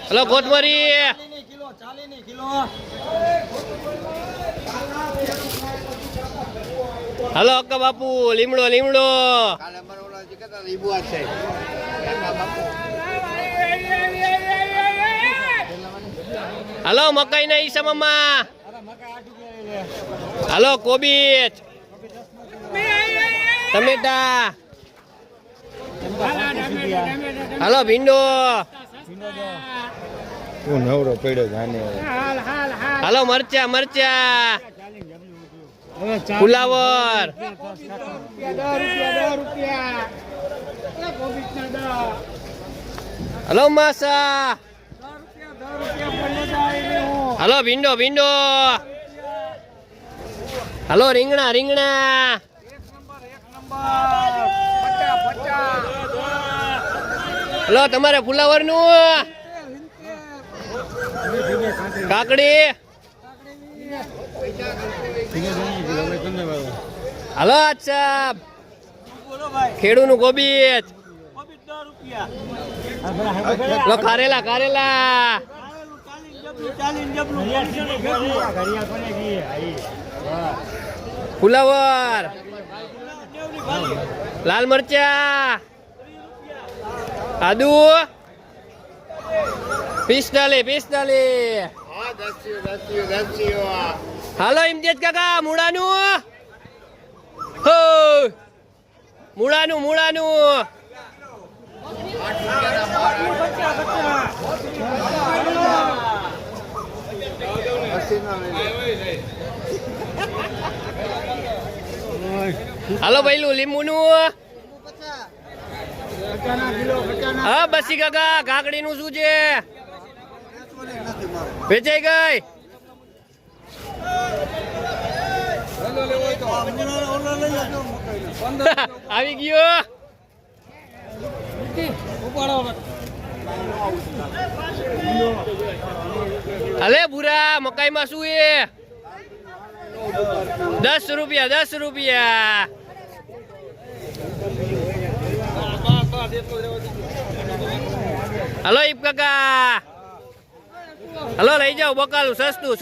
hello કોથમરી hello Akka બાપુ લીમડો લીમડો હલો મકાઈ ના ઈસમમાં હલો કોબીજ ટમેટા હલો ભીંડો નવરો પડ્યો જાને હલો મરચા મરચા ફુલાવર હલો માસા હલો ભીંડો ભીંડો હલો રીંગણા રીંગણા હલો તમારે ફુલાવર નું કાકડી હલો અચ્છા ખેડૂ નું કોબીજ કારેલા કારેલા ફુલાવર લાલ મરચા આદુ 45 હાલો ઇમતિયાજ કાકા મૂળાનું હો મૂળાનું હાલો ભાઈલું લીંબુનું હા બસી કાકા કાકડી નું શું છે વેચાઈ ગઈ આવી ગયો અલે બુરા મકાઈ માં શું એ 10 રૂપિયા હલો ઈપ કાકા હલો લઈ જાઓ બકાલું સસ્તું